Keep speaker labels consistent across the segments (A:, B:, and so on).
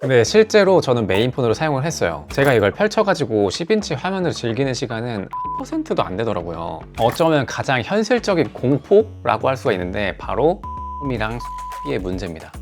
A: 근데 실제로 저는 메인폰으로 사용을 했어요. 제가 이걸 펼쳐가지고 10인치 화면으로 즐기는 시간은 1%도 안 되더라고요. 어쩌면 가장 현실적인 공포라고 할 수가 있는데 바로 이랑 의 문제입니다.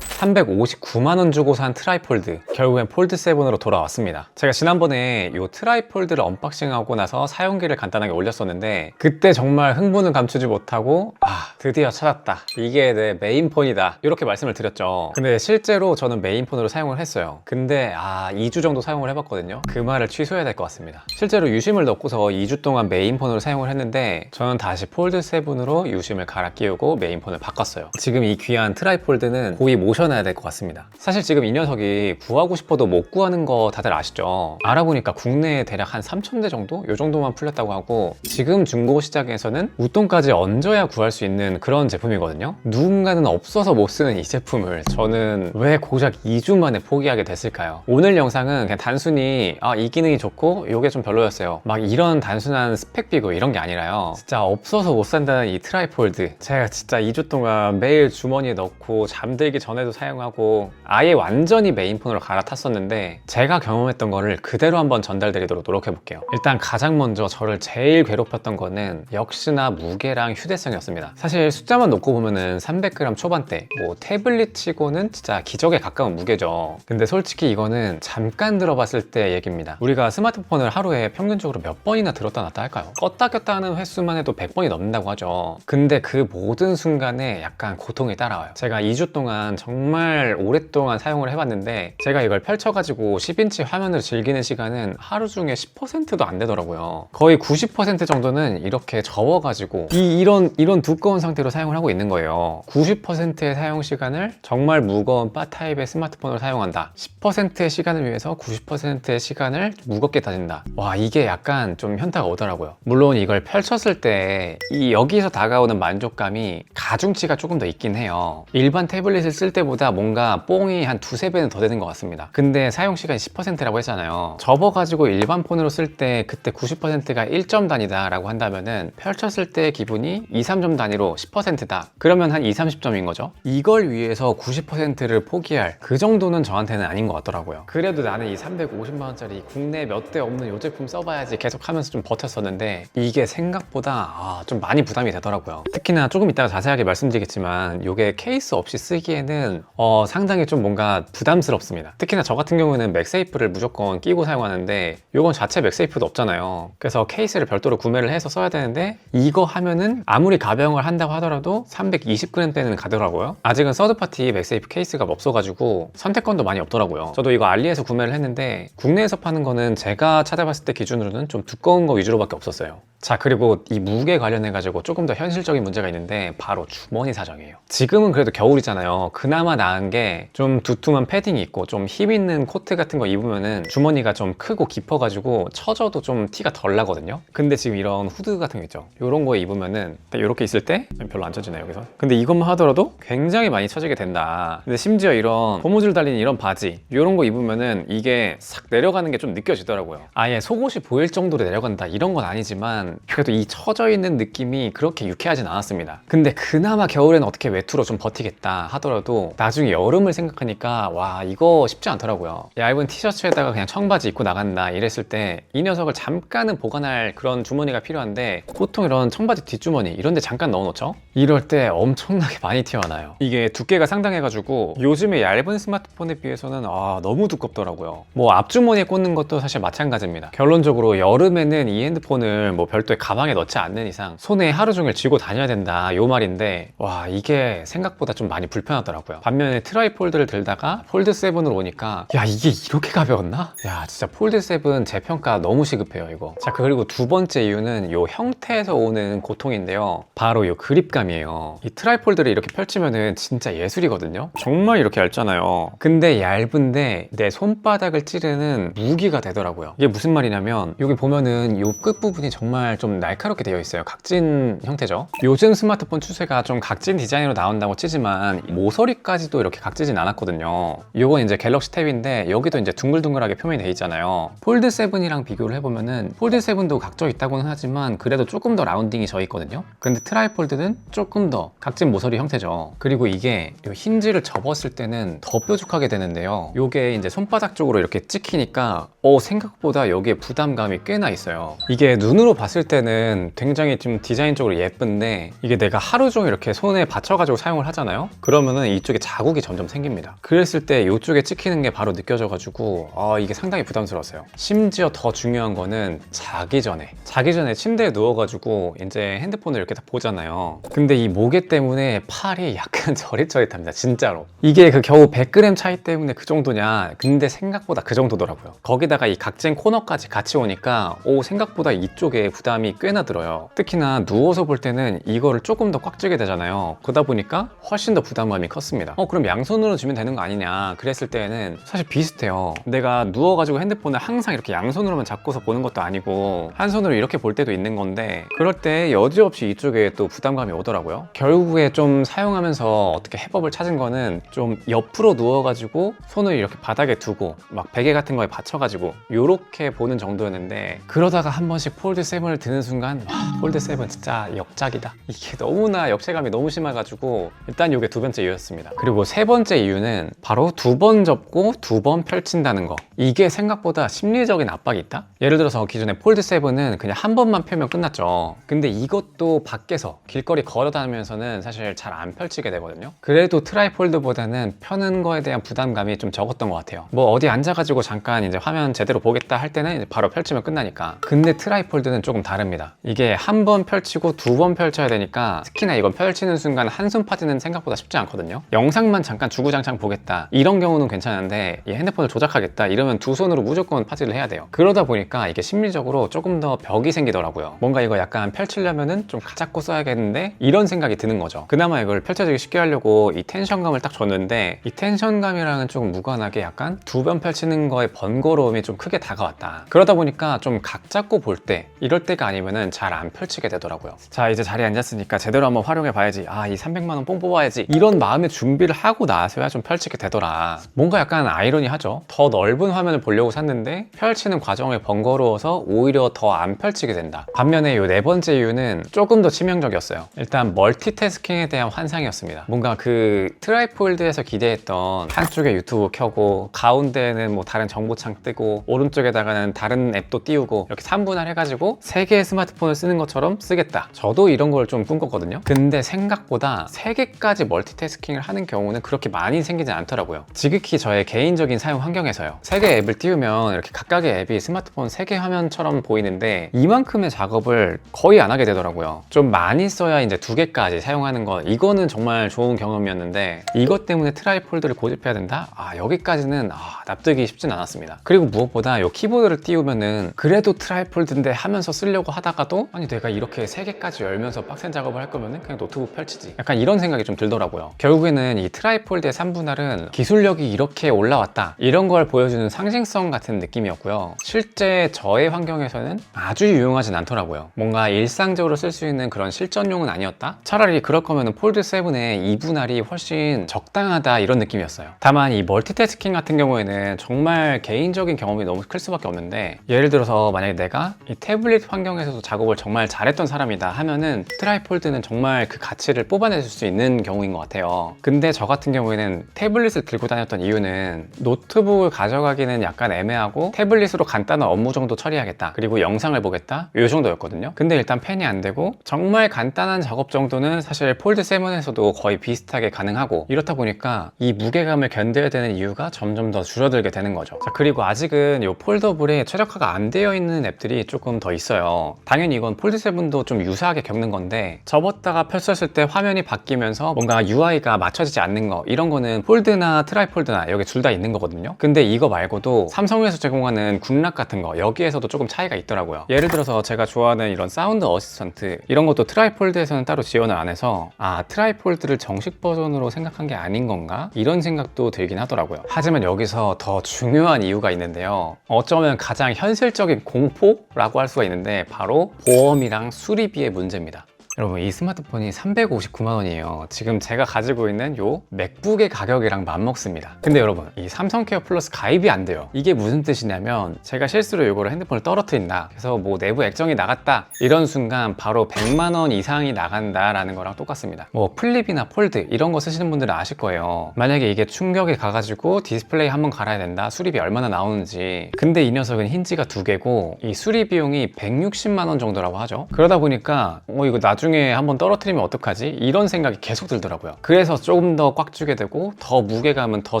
A: 359만 원 주고 산 트라이폴드, 결국엔 폴드7으로 돌아왔습니다. 제가 지난번에 이 트라이폴드를 언박싱하고 나서 사용기를 간단하게 올렸었는데 그때 정말 흥분을 감추지 못하고 드디어 찾았다, 이게 내 메인폰이다, 이렇게 말씀을 드렸죠. 근데 실제로 저는 메인폰으로 사용을 했어요. 근데 2주 정도 사용을 해봤거든요. 그 말을 취소해야 될 것 같습니다. 실제로 유심을 넣고서 2주 동안 메인폰으로 사용을 했는데 저는 다시 폴드7으로 유심을 갈아 끼우고 메인폰을 바꿨어요. 지금 이 귀한 트라이폴드는 고이 모셔놔야 될 것 같습니다. 사실 지금 이 녀석이 구하고 싶어도 못 구하는 거 다들 아시죠? 알아보니까 국내에 대략 한 3,000대 정도? 요 정도만 풀렸다고 하고, 지금 중고 시장에서는 웃돈까지 얹어야 구할 수 있는 그런 제품이거든요. 누군가는 없어서 못 쓰는 이 제품을 저는 왜 고작 2주 만에 포기하게 됐을까요? 오늘 영상은 그냥 단순히 이 기능이 좋고 요게 좀 별로였어요, 막 이런 단순한 스펙 비교 이런 게 아니라요, 진짜 없어서 못 산다는 이 트라이폴드, 제가 진짜 2주 동안 매일 주머니에 넣고 잠들기 전에도 사용하고 아예 완전히 메인폰으로 갈아탔었는데, 제가 경험했던 거를 그대로 한번 전달드리도록 노력해 볼게요. 일단 가장 먼저 저를 제일 괴롭혔던 거는 역시나 무게랑 휴대성이었습니다. 사실 숫자만 놓고 보면은 300g 초반대, 뭐 태블릿 치고는 진짜 기적에 가까운 무게죠. 근데 솔직히 이거는 잠깐 들어봤을 때 얘기입니다. 우리가 스마트폰을 하루에 평균적으로 몇 번이나 들었다 놨다 할까요? 껐다 켰다 하는 횟수만 해도 100번이 넘는다고 하죠. 근데 그 모든 순간에 약간 고통이 따라와요. 제가 2주 동안 정말 오랫동안 사용을 해봤는데 제가 이걸 펼쳐가지고 10인치 화면을 즐기는 시간은 하루 중에 10%도 안 되더라고요. 거의 90% 정도는 이렇게 접어가지고 이런 두꺼운 상태로 사용을 하고 있는 거예요. 90%의 사용 시간을 정말 무거운 바 타입의 스마트폰을 사용한다, 10%의 시간을 위해서 90%의 시간을 무겁게 다진다. 와, 이게 약간 좀 현타가 오더라고요. 물론 이걸 펼쳤을 때 여기서 다가오는 만족감이 가중치가 조금 더 있긴 해요. 일반 태블릿을 쓸 때보다 뭔가 뽕이 한 두세 배는 더 되는 것 같습니다. 근데 사용시간이 10%라고 했잖아요. 접어가지고 일반 폰으로 쓸 때 그때 90%가 1점 단위다 라고 한다면은 펼쳤을 때 기분이 2, 3점 단위로 10%다 그러면 한 2, 30점인 거죠. 이걸 위해서 90%를 포기할 그 정도는 저한테는 아닌 것 같더라고요. 그래도 나는 이 350만원짜리 국내에 몇 대 없는 이 제품 써봐야지 계속 하면서 좀 버텼었는데 이게 생각보다 좀 많이 부담이 되더라고요. 특히나 조금 이따가 자세하게 말씀드리겠지만 이게 케이스 없이 쓰기에는 상당히 좀 뭔가 부담스럽습니다. 특히나 저 같은 경우는 맥세이프를 무조건 끼고 사용하는데 이건 자체 맥세이프도 없잖아요. 그래서 케이스를 별도로 구매를 해서 써야 되는데 이거 하면은 아무리 가병을 한다고 하더라도 320g대는 가더라고요. 아직은 서드파티 맥세이프 케이스가 없어가지고 선택권도 많이 없더라고요. 저도 이거 알리에서 구매를 했는데 국내에서 파는 거는 제가 찾아봤을 때 기준으로는 좀 두꺼운 거 위주로밖에 없었어요. 자, 그리고 이 무게 관련해가지고 조금 더 현실적인 문제가 있는데 바로 주머니 사정이에요. 지금은 그래도 겨울이잖아요. 그나마 나은 게 좀 두툼한 패딩이 있고 좀 힘 있는 코트 같은 거 입으면은 주머니가 좀 크고 깊어가지고 처져도 좀 티가 덜 나거든요. 근데 지금 이런 후드 같은 거 있죠, 이런 거 입으면은 이렇게 있을 때 별로 안 처지네요, 여기서. 근데 이것만 하더라도 굉장히 많이 처지게 된다. 근데 심지어 이런 고무줄 달린 이런 바지 이런 거 입으면은 이게 싹 내려가는 게 좀 느껴지더라고요. 아예 속옷이 보일 정도로 내려간다 이런 건 아니지만 그래도 이 처져 있는 느낌이 그렇게 유쾌하진 않았습니다. 근데 그나마 겨울에는 어떻게 외투로 좀 버티겠다 하더라도 나중에 여름을 생각하니까 와, 이거 쉽지 않더라고요. 얇은 티셔츠에다가 그냥 청바지 입고 나간다 이랬을 때 이 녀석을 잠깐은 보관할 그런 주머니가 필요한데 보통 이런 청바지 뒷주머니 이런 데 잠깐 넣어놓죠? 이럴 때 엄청나게 많이 튀어나와요. 이게 두께가 상당해가지고 요즘에 얇은 스마트폰에 비해서는 너무 두껍더라고요. 뭐 앞주머니에 꽂는 것도 사실 마찬가지입니다. 결론적으로 여름에는 이 핸드폰을 뭐 별도의 가방에 넣지 않는 이상 손에 하루 종일 쥐고 다녀야 된다 요 말인데, 와, 이게 생각보다 좀 많이 불편하더라고요. 반면에 트라이폴드를 들다가 폴드7으로 오니까 야, 이게 이렇게 가벼웠나? 야, 진짜 폴드7 제 평가 너무 시급해요 이거. 자, 그리고 두 번째 이유는 요 형태에서 오는 고통인데요, 바로 요 그립감이에요. 이 트라이폴드를 이렇게 펼치면은 진짜 예술이거든요. 정말 이렇게 얇잖아요. 근데 얇은데 내 손바닥을 찌르는 무기가 되더라고요. 이게 무슨 말이냐면 여기 보면은 요 끝부분이 정말 정말 좀 날카롭게 되어 있어요. 각진 형태죠. 요즘 스마트폰 추세가 좀 각진 디자인으로 나온다고 치지만 모서리까지도 이렇게 각지진 않았거든요. 요건 이제 갤럭시 탭인데 여기도 이제 둥글둥글하게 표면이 돼 있잖아요. 폴드 7이랑 비교를 해보면은 폴드 7도 각져 있다고는 하지만 그래도 조금 더 라운딩이 져 있거든요. 근데 트라이폴드는 조금 더 각진 모서리 형태죠. 그리고 이게 요 힌지를 접었을 때는 더 뾰족하게 되는데요. 요게 이제 손바닥 쪽으로 이렇게 찍히니까 생각보다 여기에 부담감이 꽤나 있어요. 이게 눈으로 봤을 때는 굉장히 좀 디자인적으로 예쁜데 이게 내가 하루 종일 이렇게 손에 받쳐가지고 사용을 하잖아요. 그러면은 이쪽에 자국이 점점 생깁니다. 그랬을 때 이쪽에 찍히는 게 바로 느껴져가지고 이게 상당히 부담스러웠어요. 심지어 더 중요한 거는 자기 전에 침대에 누워가지고 이제 핸드폰을 이렇게 다 보잖아요. 근데 이 모개 때문에 팔이 약간 저릿저릿합니다. 진짜로. 이게 그 겨우 100g 차이 때문에 그 정도냐? 근데 생각보다 그 정도더라고요. 거기다가 이 각진 코너까지 같이 오니까 생각보다 이쪽에 부담이 꽤나 들어요. 특히나 누워서 볼 때는 이거를 조금 더 꽉 쥐게 되잖아요. 그러다 보니까 훨씬 더 부담감이 컸습니다. 그럼 양손으로 쥐면 되는 거 아니냐? 그랬을 때는 사실 비슷해요. 내가 누워가지고 핸드폰을 항상 이렇게 양손으로만 잡고서 보는 것도 아니고 한 손으로 이렇게 볼 때도 있는 건데 그럴 때 여지없이 이쪽에 또 부담감이 오더라고요. 결국에 좀 사용하면서 어떻게 해법을 찾은 거는 좀 옆으로 누워가지고 손을 이렇게 바닥에 두고 막 베개 같은 거에 받쳐가지고 요렇게 보는 정도였는데 그러다가 한 번씩 폴드 7을 드는 순간 폴드 7 진짜 역작이다. 이게 너무나 역체감이 너무 심해가지고 일단 이게 두 번째 이유였습니다. 그리고 세 번째 이유는 바로 두 번 접고 두 번 펼친다는 거. 이게 생각보다 심리적인 압박이 있다? 예를 들어서 기존에 폴드 7은 그냥 한 번만 펴면 끝났죠. 근데 이것도 밖에서 길거리 걸어 다니면서는 사실 잘 안 펼치게 되거든요. 그래도 트라이폴드보다는 펴는 거에 대한 부담감이 좀 적었던 것 같아요. 뭐 어디 앉아가지고 잠깐 이제 화면 제대로 보겠다 할 때는 이제 바로 펼치면 끝나니까. 근데 트라이폴드는 조금 다릅니다. 이게 한 번 펼치고 두 번 펼쳐야 되니까 특히나 이건 펼치는 순간 한숨 파지는 생각보다 쉽지 않거든요. 영상만 잠깐 주구장창 보겠다 이런 경우는 괜찮은데 이 핸드폰을 조작하겠다 이러면 두 손으로 무조건 파지를 해야 돼요. 그러다 보니까 이게 심리적으로 조금 더 벽이 생기더라고요. 뭔가 이거 약간 펼치려면은 좀 가잡고 써야겠는데 이런 생각이 드는 거죠. 그나마 이걸 펼쳐지기 쉽게 하려고 이 텐션감을 딱 줬는데 이 텐션감이랑은 조금 무관하게 약간 두 번 펼치는 거에 번거로움이 좀 크게 다가왔다. 그러다 보니까 좀 각 잡고 볼 때 이럴 때가 아니면은 잘 안 펼치게 되더라고요. 자, 이제 자리에 앉았으니까 제대로 한번 활용해 봐야지. 이 300만 원 뽕 뽑아야지. 이런 마음의 준비를 하고 나서야 좀 펼치게 되더라. 뭔가 약간 아이러니하죠. 더 넓은 화면을 보려고 샀는데 펼치는 과정이 번거로워서 오히려 더 안 펼치게 된다. 반면에 이 네 번째 이유는 조금 더 치명적이었어요. 일단 멀티태스킹에 대한 환상이었습니다. 뭔가 그 트라이폴드에서 기대했던 한쪽에 유튜브 켜고 가운데에는 뭐 다른 정보창 뜨고 오른쪽에다가는 다른 앱도 띄우고 이렇게 3분할 해가지고 3개의 스마트폰을 쓰는 것처럼 쓰겠다. 저도 이런 걸 좀 꿈꿨거든요. 근데 생각보다 3개까지 멀티태스킹을 하는 경우는 그렇게 많이 생기지 않더라고요. 지극히 저의 개인적인 사용 환경에서요. 3개 앱을 띄우면 이렇게 각각의 앱이 스마트폰 3개 화면처럼 보이는데 이만큼의 작업을 거의 안 하게 되더라고요. 좀 많이 써야 이제 2개까지 사용하는 거 이거는 정말 좋은 경험이었는데 이것 때문에 트라이폴드를 고집해야 된다? 여기까지는 납득이 쉽진 않았습니다. 그리고 무엇보다 이 키보드를 띄우면은 그래도 트라이폴드인데 하면서 쓰려고 하다가도 아니 내가 이렇게 3개까지 열면서 빡센 작업을 할 거면은 그냥 노트북 펼치지. 약간 이런 생각이 좀 들더라고요. 결국에는 이 트라이폴드의 3분할은 기술력이 이렇게 올라왔다. 이런 걸 보여주는 상징성 같은 느낌이었고요. 실제 저의 환경에서는 아주 유용하진 않더라고요. 뭔가 일상적으로 쓸 수 있는 그런 실전용은 아니었다? 차라리 그럴 거면은 폴드 7의 2분할이 훨씬 적당하다 이런 느낌이었어요. 다만 이 멀티태스킹 같은 경우에는 정말 개인적인 경험이 너무 클 수밖에 없는데 예를 들어서 만약에 내가 이 태블릿 환경에서도 작업을 정말 잘했던 사람이다 하면은 트라이폴드는 정말 그 가치를 뽑아낼 수 있는 경우인 것 같아요. 근데 저 같은 경우에는 태블릿을 들고 다녔던 이유는 노트북을 가져가기는 약간 애매하고 태블릿으로 간단한 업무 정도 처리하겠다 그리고 영상을 보겠다 이 정도였거든요. 근데 일단 펜이 안 되고 정말 간단한 작업 정도는 사실 폴드 7에서도 거의 비슷하게 가능하고 이렇다 보니까 이 무게감을 견뎌야 되는 이유가 점점 더 줄어들게 되는 거죠. 자, 그리고 아직은 이 폴더블에 최적화가 안 되어 있는 앱들이 조금 더 있어요. 당연히 이건 폴드 7도 좀 유사하게 겪는 건데 접었다가 펼쳤을 때 화면이 바뀌면서 뭔가 UI가 맞춰지지 않는 거 이런 거는 폴드나 트라이폴드나 여기 둘 다 있는 거거든요. 근데 이거 말고도 삼성에서 제공하는 굿락 같은 거 여기에서도 조금 차이가 있더라고요. 예를 들어서 제가 좋아하는 이런 사운드 어시스턴트 이런 것도 트라이폴드에서는 따로 지원을 안 해서 트라이폴드를 정식 버전으로 생각한 게 아닌 건가? 이런 생각도 들긴 하더라고요. 하지만 여기서 더 중요한 이유가 있는데요. 어쩌면 가장 현실적인 공포라고 할 수가 있는데 건데 바로 보험이랑 수리비의 문제입니다. 여러분, 이 스마트폰이 359만 원이에요. 지금 제가 가지고 있는 요 맥북의 가격이랑 맞먹습니다. 근데 여러분, 이 삼성케어 플러스 가입이 안 돼요. 이게 무슨 뜻이냐면 제가 실수로 이거를 핸드폰을 떨어뜨린다, 그래서 뭐 내부 액정이 나갔다, 이런 순간 바로 100만 원 이상이 나간다라는 거랑 똑같습니다. 뭐 플립이나 폴드 이런 거 쓰시는 분들은 아실 거예요. 만약에 이게 충격이 가가지고 디스플레이 한번 갈아야 된다, 수리비 얼마나 나오는지. 근데 이 녀석은 힌지가 2개고 이 수리 비용이 160만 원 정도라고 하죠. 그러다 보니까 이거 나중에 한번 떨어뜨리면 어떡하지? 이런 생각이 계속 들더라고요. 그래서 조금 더 꽉 주게 되고 더 무게감은 더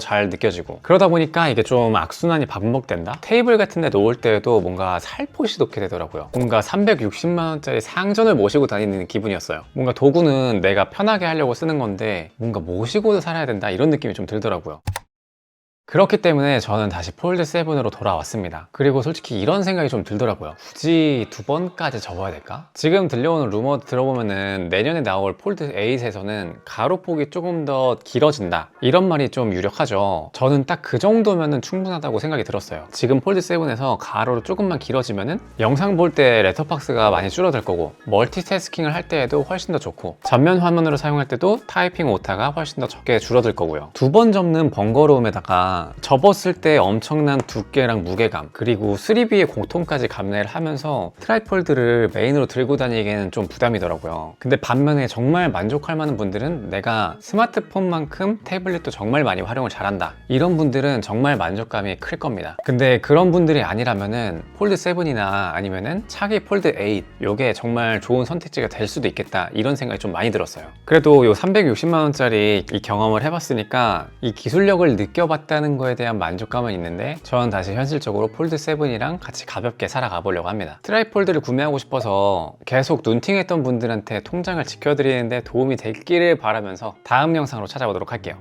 A: 잘 느껴지고, 그러다 보니까 이게 좀 악순환이 반복된다? 테이블 같은 데 놓을 때에도 뭔가 살포시 놓게 되더라고요. 뭔가 360만 원짜리 상전을 모시고 다니는 기분이었어요. 뭔가 도구는 내가 편하게 하려고 쓰는 건데 뭔가 모시고도 살아야 된다, 이런 느낌이 좀 들더라고요. 그렇기 때문에 저는 다시 폴드 7으로 돌아왔습니다. 그리고 솔직히 이런 생각이 좀 들더라고요. 굳이 2번까지 접어야 될까? 지금 들려오는 루머 들어보면은 내년에 나올 폴드 8에서는 가로폭이 조금 더 길어진다, 이런 말이 좀 유력하죠. 저는 딱 그 정도면은 충분하다고 생각이 들었어요. 지금 폴드 7에서 가로로 조금만 길어지면은 영상 볼 때 레터박스가 많이 줄어들 거고, 멀티태스킹을 할 때에도 훨씬 더 좋고, 전면 화면으로 사용할 때도 타이핑 오타가 훨씬 더 적게 줄어들 거고요. 2번 접는 번거로움에다가 접었을 때 엄청난 두께랑 무게감, 그리고 수리비의 고통까지 감내를 하면서 트라이폴드를 메인으로 들고 다니기에는 좀 부담이더라고요. 근데 반면에 정말 만족할 만한 분들은 내가 스마트폰만큼 태블릿도 정말 많이 활용을 잘한다, 이런 분들은 정말 만족감이 클 겁니다. 근데 그런 분들이 아니라면은 폴드 7이나 아니면은 차기 폴드 8, 요게 정말 좋은 선택지가 될 수도 있겠다, 이런 생각이 좀 많이 들었어요. 그래도 요 360만 원짜리 이 경험을 해봤으니까 이 기술력을 느껴봤다는 거에 대한 만족감은 있는데, 저는 다시 현실적으로 폴드 7이랑 같이 가볍게 살아가 보려고 합니다. 트라이폴드를 구매하고 싶어서 계속 눈팅했던 분들한테 통장을 지켜드리는데 도움이 됐기를 바라면서 다음 영상으로 찾아오도록 할게요.